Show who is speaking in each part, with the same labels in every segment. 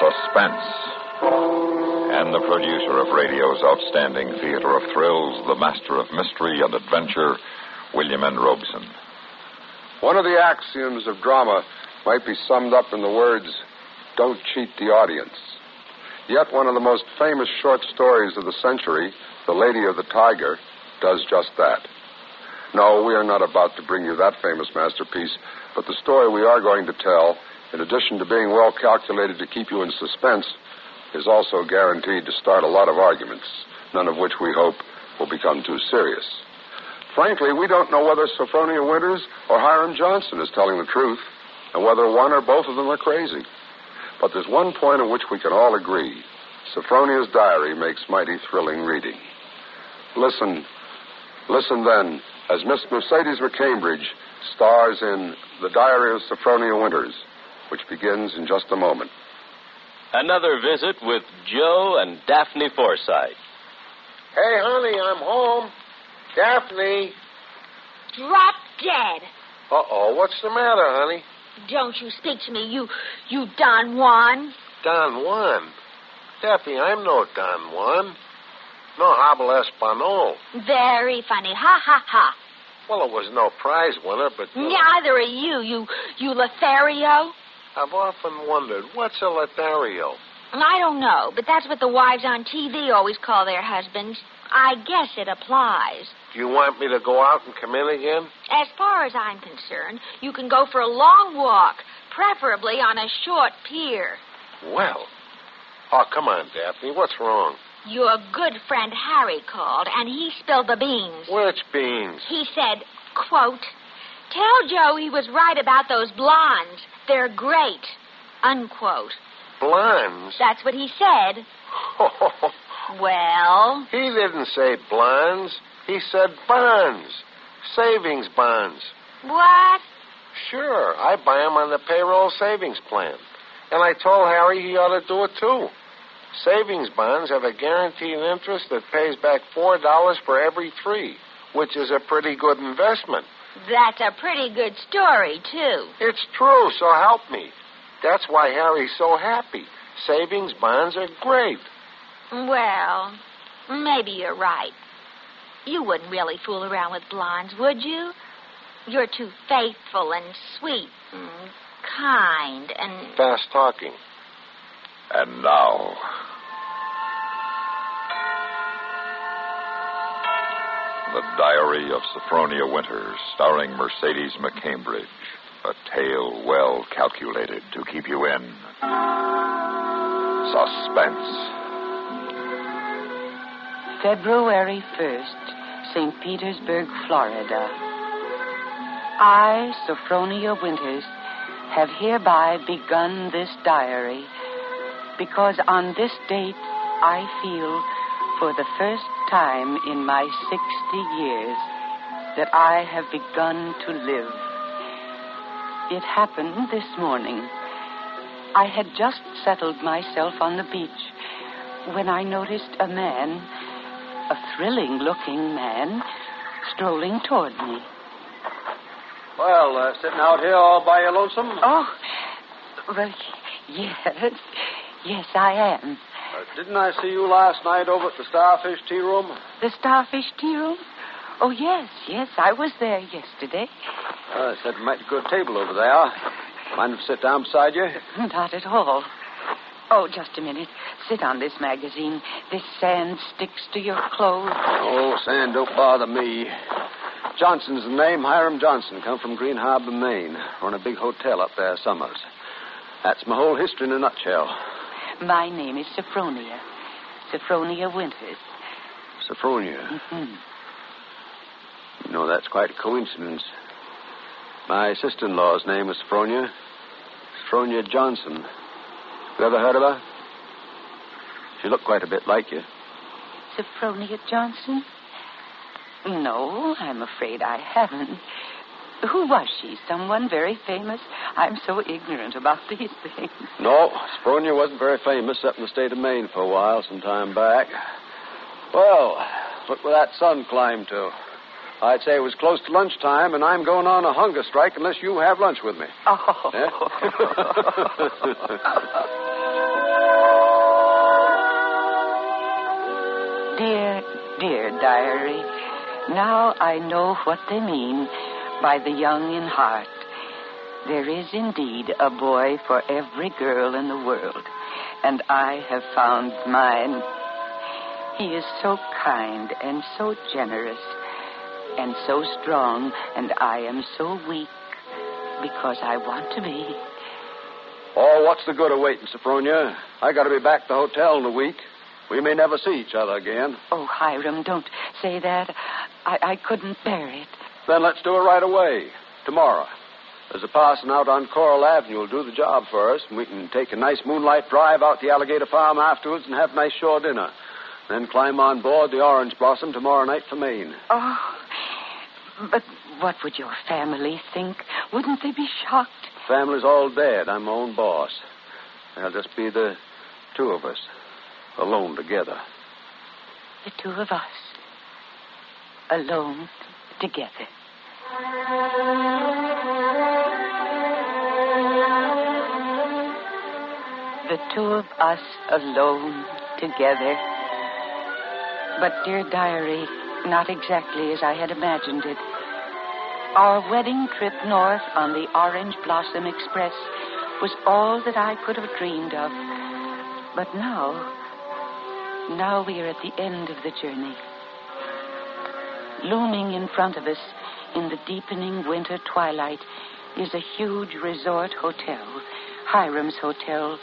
Speaker 1: Suspense. And the producer of radio's outstanding theater of thrills, the master of mystery and adventure, William N. Robeson.
Speaker 2: One of the axioms of drama might be summed up in the words, "Don't cheat the audience." Yet one of the most famous short stories of the century, The Lady of the Tiger, does just that. No, we are not about to bring you that famous masterpiece, but the story we are going to tell, in addition to being well calculated to keep you in suspense, is also guaranteed to start a lot of arguments, none of which we hope will become too serious. Frankly, we don't know whether Sophronia Winters or Hiram Johnson is telling the truth, and whether one or both of them are crazy. But there's one point on which we can all agree. Sophronia's diary makes mighty thrilling reading. Listen then, as Miss Mercedes McCambridge stars in The Diary of Sophronia Winters, which begins in just a moment.
Speaker 3: Another visit with Joe and Daphne Forsythe.
Speaker 4: Hey, honey, I'm home. Daphne.
Speaker 5: Drop dead.
Speaker 4: Uh-oh, what's the matter, honey?
Speaker 5: Don't you speak to me, you Don Juan.
Speaker 4: Don Juan? Daphne, I'm no Don Juan. No habla español.
Speaker 5: Very funny. Ha, ha, ha.
Speaker 4: Well, it was no prize winner, but...
Speaker 5: Neither are you Lothario.
Speaker 4: I've often wondered, what's a Lothario?
Speaker 5: I don't know, but that's what the wives on TV always call their husbands. I guess it applies.
Speaker 4: Do you want me to go out and come in again?
Speaker 5: As far as I'm concerned, you can go for a long walk, preferably on a short pier.
Speaker 4: Well. Oh, come on, Daphne. What's wrong?
Speaker 5: Your good friend Harry called, and he spilled the beans.
Speaker 4: Which beans?
Speaker 5: He said, quote, "Tell Joe he was right about those blondes. They're great," unquote.
Speaker 4: Blondes?
Speaker 5: That's what he said. Well?
Speaker 4: He didn't say blondes. He said bonds. Savings bonds.
Speaker 5: What?
Speaker 4: Sure. I buy them on the payroll savings plan. And I told Harry he ought to do it, too. Savings bonds have a guaranteed interest that pays back $4 for every 3, which is a pretty good investment.
Speaker 5: That's a pretty good story, too.
Speaker 4: It's true, so help me. That's why Harry's so happy. Savings bonds are great.
Speaker 5: Well, maybe you're right. You wouldn't really fool around with blondes, would you? You're too faithful and sweet and kind and...
Speaker 4: Fast talking.
Speaker 1: And now... The Diary of Sophronia Winters, starring Mercedes McCambridge. A tale well calculated to keep you in suspense.
Speaker 6: February 1st, St. Petersburg, Florida. I, Sophronia Winters, have hereby begun this diary because on this date I feel, for the first time in my 60 years, that I have begun to live. It happened this morning. I had just settled myself on the beach when I noticed a man, a thrilling-looking man, strolling toward me.
Speaker 7: Well, sitting out here all by your lonesome?
Speaker 6: Oh, well, yes, I am.
Speaker 7: Didn't I see you last night over at the Starfish Tea Room?
Speaker 6: The Starfish Tea Room? Oh, yes, I was there yesterday.
Speaker 7: It's that mighty good table over there. Mind if I sit down beside you?
Speaker 6: Not at all. Oh, just a minute. Sit on this magazine. This sand sticks to your clothes.
Speaker 7: Oh, sand don't bother me. Johnson's the name, Hiram Johnson. Come from Green Harbor, Maine. Run a big hotel up there summers. That's my whole history in a nutshell.
Speaker 6: My name is Sophronia. Sophronia Winters.
Speaker 7: Sophronia?
Speaker 6: Mm-hmm.
Speaker 7: You know, that's quite a coincidence. My sister-in-law's name was Sophronia. Sophronia Johnson. You ever heard of her? She looked quite a bit like you.
Speaker 6: Sophronia Johnson? No, I'm afraid I haven't. Who was she? Someone very famous? I'm so ignorant about these things.
Speaker 7: No, Sophronia wasn't very famous up in the state of Maine for a while, some time back. Well, look where that sun climbed to. I'd say it was close to lunchtime, and I'm going on a hunger strike unless you have lunch with me.
Speaker 6: Oh.
Speaker 7: Yeah?
Speaker 6: Dear, dear diary, now I know what they mean by the young in heart. There is indeed a boy for every girl in the world, and I have found mine. He is so kind and so generous and so strong, and I am so weak because I want to be.
Speaker 7: Oh, what's the good of waiting, Sophronia? I got to be back at the hotel in a week. We may never see each other again.
Speaker 6: Oh, Hiram, don't say that. I couldn't bear it.
Speaker 7: Then let's do it right away. Tomorrow. There's a parson out on Coral Avenue who'll do the job for us, and we can take a nice moonlight drive out the Alligator Farm afterwards and have a nice shore dinner. Then climb on board the Orange Blossom tomorrow night for Maine.
Speaker 6: Oh, but what would your family think? Wouldn't they be shocked?
Speaker 7: Family's all dead. I'm my own boss. There'll just be the two of us, alone together.
Speaker 6: The two of us, alone together. The two of us alone together. But, dear diary, not exactly as I had imagined it. Our wedding trip north on the Orange Blossom Express was all that I could have dreamed of. But now we are at the end of the journey. Looming in front of us in the deepening winter twilight is a huge resort hotel, Hiram's Hotel,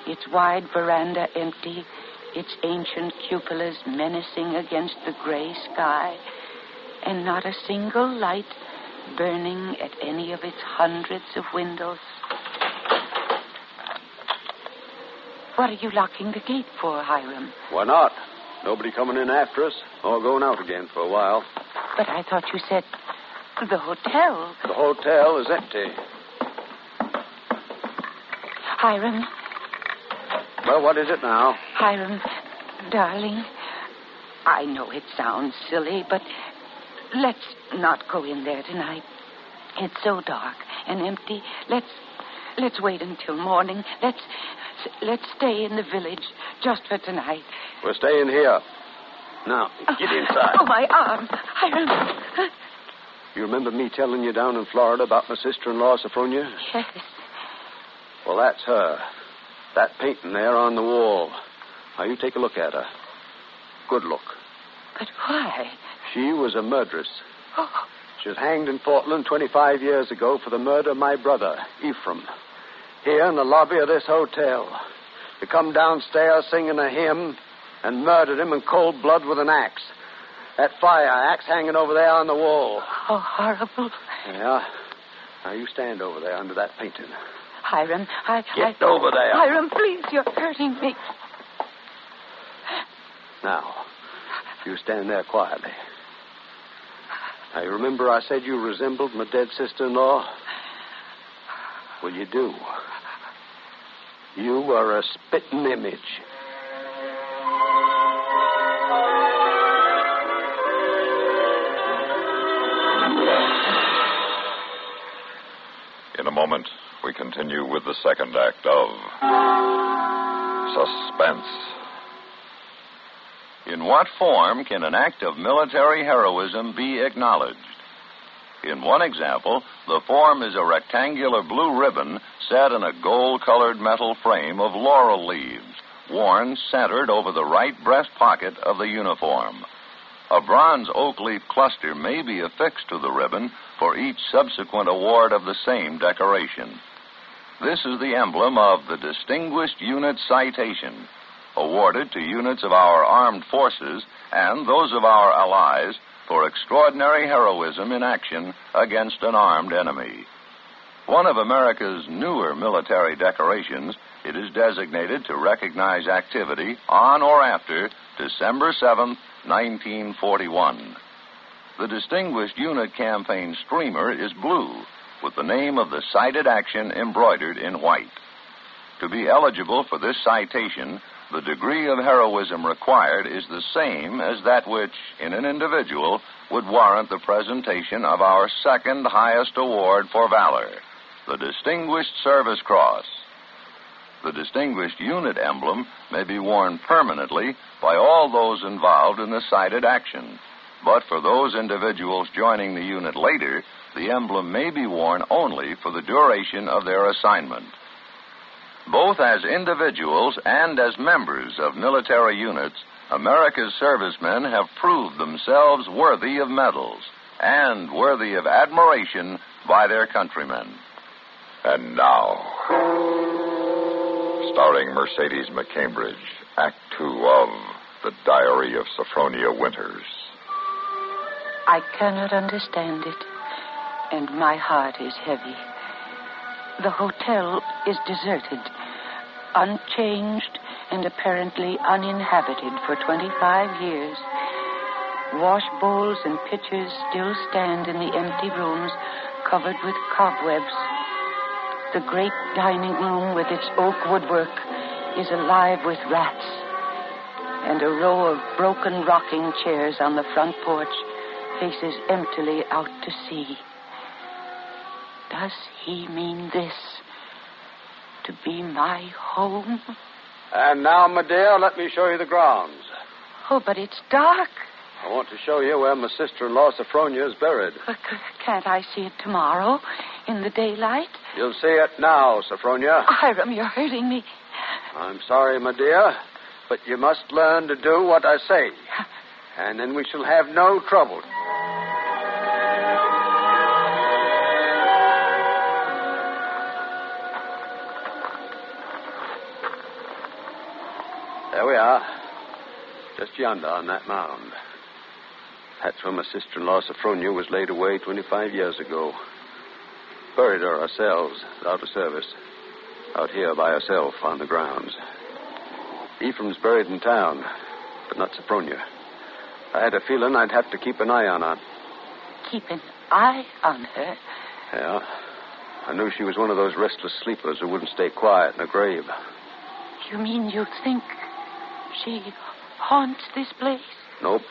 Speaker 6: its wide veranda empty, its ancient cupolas menacing against the gray sky, and not a single light burning at any of its hundreds of windows. What are you locking the gate for, Hiram?
Speaker 7: Why not? Nobody coming in after us or going out again for a while.
Speaker 6: But I thought you said the hotel.
Speaker 7: The hotel is empty.
Speaker 6: Hiram.
Speaker 7: Well, what is it now?
Speaker 6: Hiram, darling, I know it sounds silly, but let's not go in there tonight. It's so dark and empty. Let's wait until morning. Let's stay in the village just for tonight.
Speaker 7: We're staying here. Now, get inside.
Speaker 6: Oh, my arm. Hiram.
Speaker 7: You remember me telling you down in Florida about my sister-in-law, Sophronia?
Speaker 6: Yes.
Speaker 7: Well, that's her. That painting there on the wall. Now, you take a look at her. Good look.
Speaker 6: But why?
Speaker 7: She was a murderess.
Speaker 6: Oh.
Speaker 7: She was hanged in Portland 25 years ago for the murder of my brother, Ephraim. Here in the lobby of this hotel. They come downstairs singing a hymn and murdered him in cold blood with an axe. That fire axe hanging over there on the wall.
Speaker 6: Oh, horrible.
Speaker 7: Yeah. Now, you stand over there under that painting.
Speaker 6: Hiram,
Speaker 7: Get over there.
Speaker 6: Hiram, please, you're hurting me.
Speaker 7: Now, you stand there quietly. Now, you remember I said you resembled my dead sister-in-law? Well, you do. You are a spitting image.
Speaker 1: In a moment, we continue with the second act of Suspense.
Speaker 3: In what form can an act of military heroism be acknowledged? In one example, the form is a rectangular blue ribbon set in a gold-colored metal frame of laurel leaves, worn centered over the right breast pocket of the uniform. A bronze oak leaf cluster may be affixed to the ribbon for each subsequent award of the same decoration. This is the emblem of the Distinguished Unit Citation, awarded to units of our armed forces and those of our allies for extraordinary heroism in action against an armed enemy. One of America's newer military decorations, it is designated to recognize activity on or after December 7th, 1941. The Distinguished Unit Campaign streamer is blue, with the name of the cited action embroidered in white. To be eligible for this citation, the degree of heroism required is the same as that which, in an individual, would warrant the presentation of our second highest award for valor, the Distinguished Service Cross. the distinguished unit emblem may be worn permanently by all those involved in the cited action. But for those individuals joining the unit later, the emblem may be worn only for the duration of their assignment. Both as individuals and as members of military units, America's servicemen have proved themselves worthy of medals and worthy of admiration by their countrymen.
Speaker 1: And now, starring Mercedes McCambridge, Act 2 of The Diary of Sophronia Winters.
Speaker 6: I cannot understand it, and my heart is heavy. The hotel is deserted, unchanged, and apparently uninhabited for 25 years. Wash bowls and pitchers still stand in the empty rooms covered with cobwebs. The great dining room with its oak woodwork is alive with rats, and a row of broken rocking chairs on the front porch faces emptily out to sea. Does he mean this to be my home?
Speaker 7: And now, my dear, let me show you the grounds.
Speaker 6: Oh, but it's dark.
Speaker 7: I want to show you where my sister-in-law, Sophronia, is buried.
Speaker 6: Can't I see it tomorrow in the daylight?
Speaker 7: You'll see it now, Sophronia.
Speaker 6: Hiram, you're hurting me.
Speaker 7: I'm sorry, my dear, but you must learn to do what I say. And then we shall have no trouble. There we are. Just yonder on that mound. That's where my sister-in-law, Sophronia, was laid away 25 years ago. Buried her ourselves, without a service. Out here by herself on the grounds. Ephraim's buried in town, but not Sophronia. I had a feeling I'd have to keep an eye on her.
Speaker 6: Keep an eye on her?
Speaker 7: Yeah. I knew she was one of those restless sleepers who wouldn't stay quiet in her grave.
Speaker 6: You mean you think she haunts this place?
Speaker 7: Nope,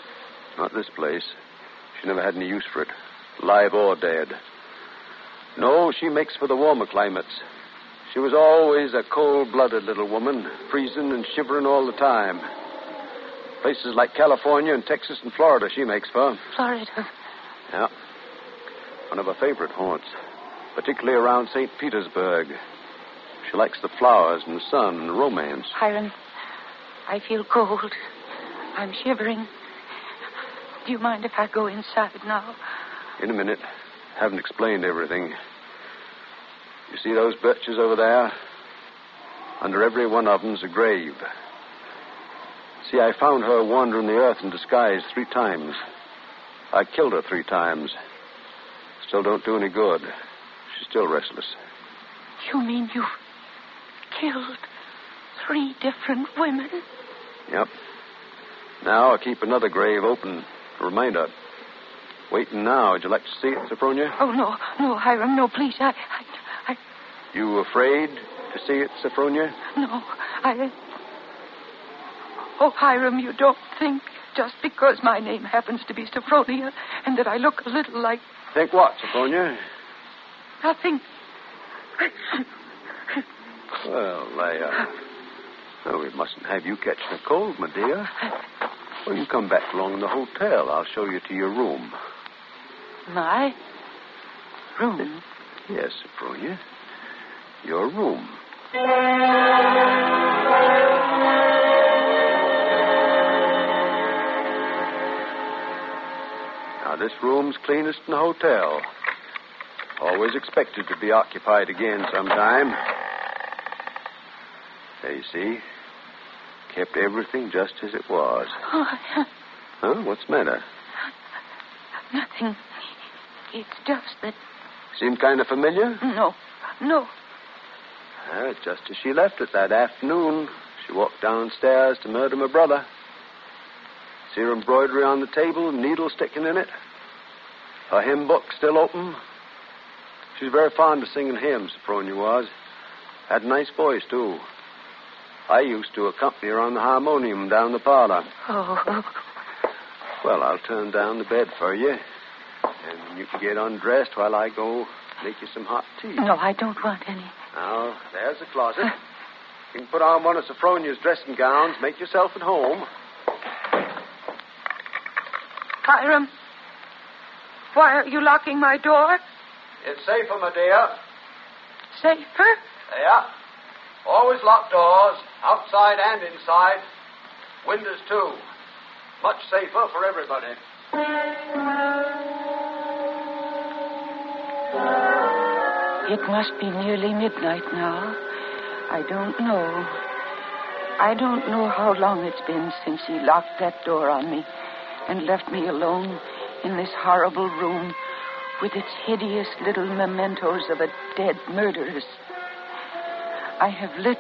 Speaker 7: not this place. She never had any use for it, alive or dead. No, she makes for the warmer climates. She was always a cold-blooded little woman, freezing and shivering all the time. Places like California and Texas and Florida she makes for.
Speaker 6: Florida?
Speaker 7: Yeah. One of her favorite haunts, particularly around St. Petersburg. She likes the flowers and the sun and romance.
Speaker 6: Hiram, I feel cold. I'm shivering. Do you mind if I go inside now?
Speaker 7: In a minute. Haven't explained everything. You see those birches over there? Under every one of them's a grave. See, I found her wandering the earth in disguise 3 times. I killed her 3 times. Still don't do any good. She's still restless.
Speaker 6: You mean you've killed 3 different women?
Speaker 7: Yep. Now I'll keep another grave open to remind her. Waiting now. Would you like to see it, Sophronia?
Speaker 6: Oh, no, Hiram, no, please. I...
Speaker 7: You afraid to see it, Sophronia?
Speaker 6: No, Oh, Hiram, you don't think just because my name happens to be Sophronia and that I look a little like...
Speaker 7: Think what, Sophronia?
Speaker 6: Nothing.
Speaker 7: Well, we mustn't have you catching a cold, my dear. Well, you come back along in the hotel. I'll show you to your room.
Speaker 6: My room?
Speaker 7: Yes, Sophronia. Your room. Now, this room's cleanest in the hotel. Always expected to be occupied again sometime. There you see. Kept everything just as it was.
Speaker 6: Oh,
Speaker 7: Huh? What's the matter?
Speaker 6: nothing. It's just that...
Speaker 7: Seem kind of familiar?
Speaker 6: No.
Speaker 7: Just as she left it that afternoon, she walked downstairs to murder my brother. See her embroidery on the table, needle sticking in it. Her hymn book still open. She's very fond of singing hymns, Sophronia was. Had a nice voice, too. I used to accompany her on the harmonium down the parlor.
Speaker 6: Oh.
Speaker 7: Well, I'll turn down the bed for you. And you can get undressed while I go make you some hot tea.
Speaker 6: No, I don't want any.
Speaker 7: Now, there's the closet. You can put on one of Sophronia's dressing gowns, make yourself at home.
Speaker 6: Hiram, why are you locking my door?
Speaker 7: It's safer, my dear.
Speaker 6: Safer?
Speaker 7: Yeah. Always lock doors, outside and inside. Windows, too. Much safer for everybody.
Speaker 6: It must be nearly midnight now. I don't know. I don't know how long it's been since he locked that door on me and left me alone in this horrible room with its hideous little mementos of a dead murderess. I have lit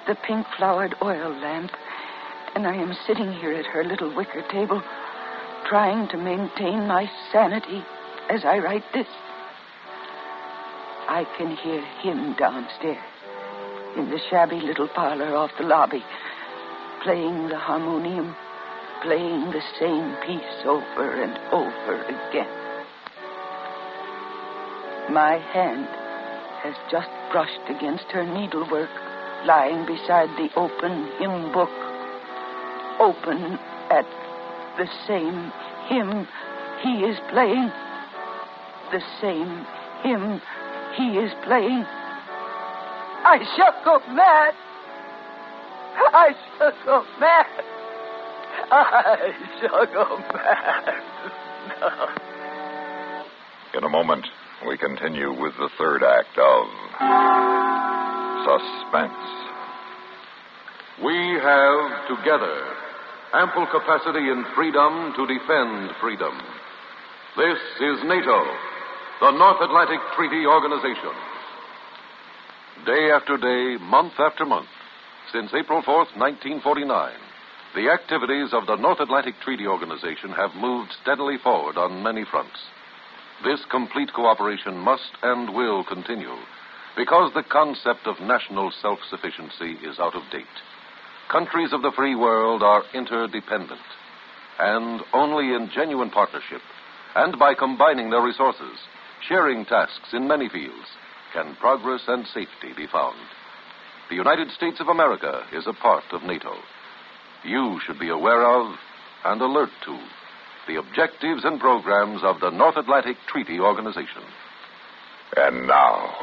Speaker 6: the pink-flowered oil lamp, and I am sitting here at her little wicker table, trying to maintain my sanity as I write this. I can hear him downstairs, in the shabby little parlor off the lobby, playing the harmonium, playing the same piece over and over again. My hand has just brushed against her needlework, lying beside the open hymn book, open at the same hymn he is playing, the same hymn he is playing. I shall go mad. I shall go mad. I shall go mad. No.
Speaker 1: In a moment, we continue with the third act of Suspense.
Speaker 2: We have, together, ample capacity and freedom to defend freedom. This is NATO, the North Atlantic Treaty Organization. Day after day, month after month, since April 4th, 1949, the activities of the North Atlantic Treaty Organization have moved steadily forward on many fronts. This complete cooperation must and will continue because the concept of national self-sufficiency is out of date. Countries of the free world are interdependent, and only in genuine partnership and by combining their resources, sharing tasks in many fields, can progress and safety be found. The United States of America is a part of NATO. You should be aware of and alert to the objectives and programs of the North Atlantic Treaty Organization.
Speaker 1: And now,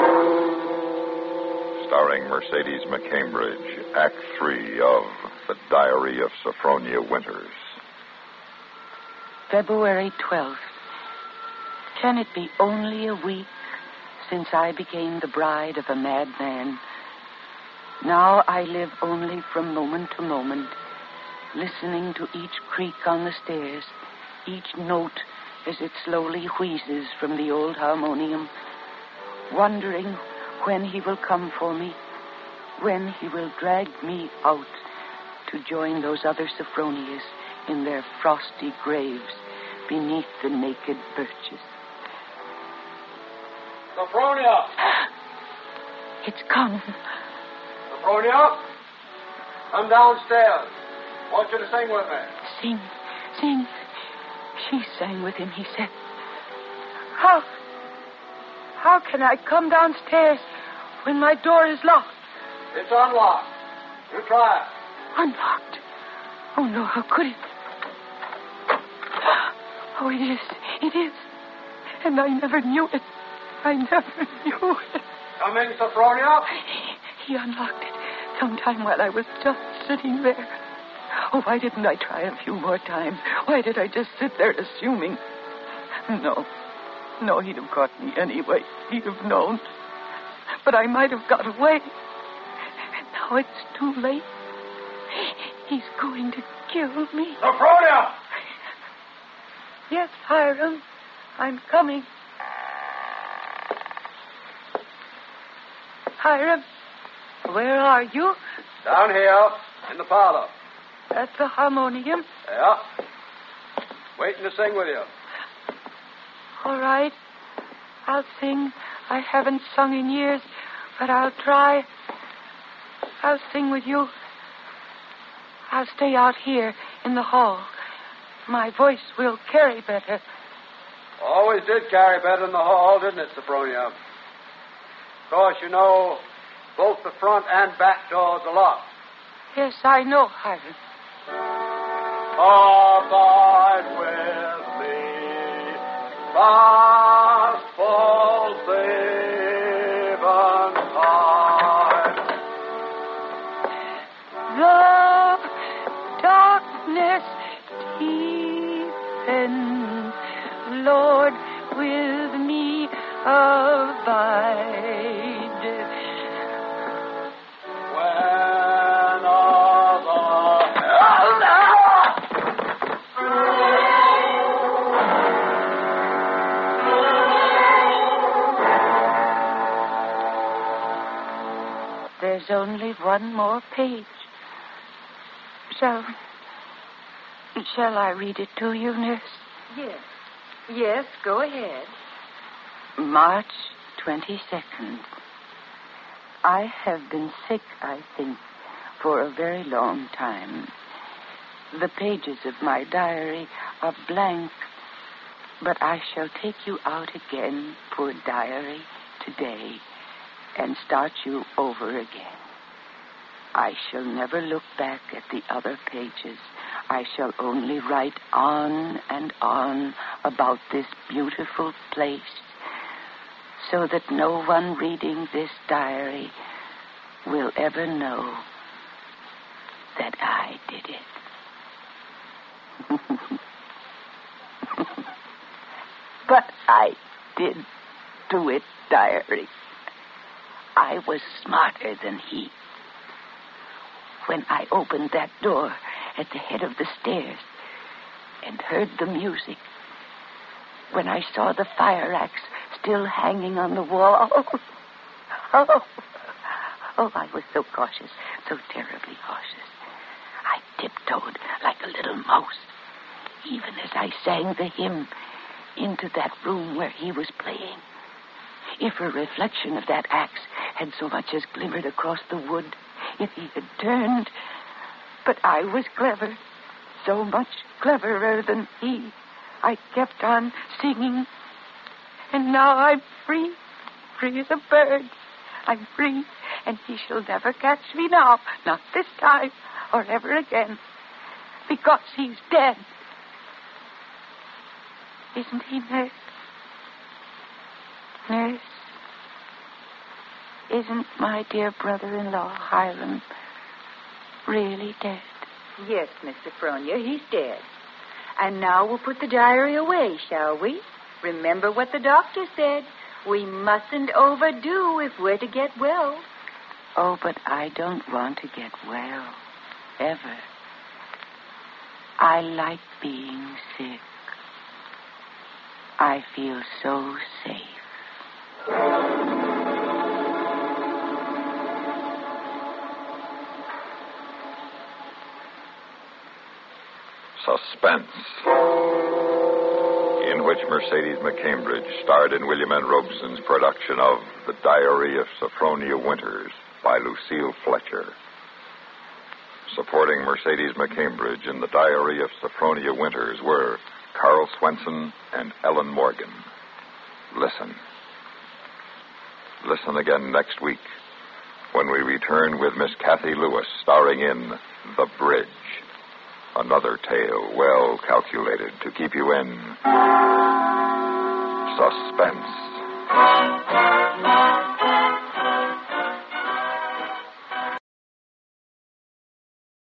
Speaker 1: starring Mercedes McCambridge, Act 3 of The Diary of Sophronia Winters.
Speaker 6: February 12th. Can it be only a week since I became the bride of a madman? Now I live only from moment to moment, listening to each creak on the stairs, each note as it slowly wheezes from the old harmonium, wondering when he will come for me, when he will drag me out to join those other Sophronias in their frosty graves beneath the naked birches.
Speaker 7: Sophronia!
Speaker 6: It's come.
Speaker 7: Sophronia? Come downstairs. I want you to sing with me.
Speaker 6: Sing. She sang with him, he said. How can I come downstairs when my door is locked?
Speaker 7: It's unlocked. You try it.
Speaker 6: Unlocked? Oh, no, how could it? Oh, it is. And I never knew it. I never knew it.
Speaker 7: Come in, Sophronia.
Speaker 6: He unlocked it sometime while I was just sitting there. Oh, why didn't I try a few more times? Why did I just sit there assuming? No, he'd have caught me anyway. He'd have known. But I might have got away. And now it's too late. He's going to kill me.
Speaker 7: Sophronia!
Speaker 6: Yes, Hiram. I'm coming. Hiram, where are you?
Speaker 7: Down here, in the parlor.
Speaker 6: At the harmonium?
Speaker 7: Yeah. Waiting to sing with you.
Speaker 6: All right. I'll sing. I haven't sung in years, but I'll try. I'll sing with you. I'll stay out here in the hall. My voice will carry better.
Speaker 7: Always did carry better in the hall, didn't it, Sophronia? Of course, you know,
Speaker 8: Both the front and back doors are locked.
Speaker 6: Yes, I know, Hiram.
Speaker 8: Abide with me, fast falls eventide.
Speaker 6: The darkness deepens, Lord, with me abide.
Speaker 8: When other
Speaker 6: There's only one more page. Shall I read it to you, nurse?
Speaker 9: Yes. Yes, go ahead.
Speaker 6: March 22nd. I have been sick, I think, for a very long time. The pages of my diary are blank, but I shall take you out again, poor diary, today, and start you over again. I shall never look back at the other pages. I shall only write on and on about this beautiful place, so that no one reading this diary will ever know that I did it. But I did do it, diary. I was smarter than he. When I opened that door at the head of the stairs and heard the music, when I saw the fire axe still hanging on the wall, I was so cautious, so terribly cautious. I tiptoed like a little mouse, even as I sang the hymn, into that room where he was playing. If a reflection of that axe had so much as glimmered across the wood, if he had turned. But I was clever, so much cleverer than he. I kept on singing, and now I'm free, free as a bird. I'm free, and he shall never catch me now, not this time, or ever again, because he's dead. Isn't he, nurse? Nurse? Isn't my dear brother-in-law, Hiram, really dead?
Speaker 9: Yes, Miss Sophronia, he's dead. And now we'll put the diary away, shall we? Remember what the doctor said. We mustn't overdo if we're to get well.
Speaker 6: Oh, but I don't want to get well, ever. I like being sick. I feel so safe.
Speaker 1: Suspense, in which Mercedes McCambridge starred in William N. Robeson's production of The Diary of Sophronia Winters by Lucille Fletcher. Supporting Mercedes McCambridge in The Diary of Sophronia Winters were Carl Swenson and Ellen Morgan. Listen. Listen again next week when we return with Miss Kathy Lewis starring in The Bridge. Another tale well calculated to keep you in suspense.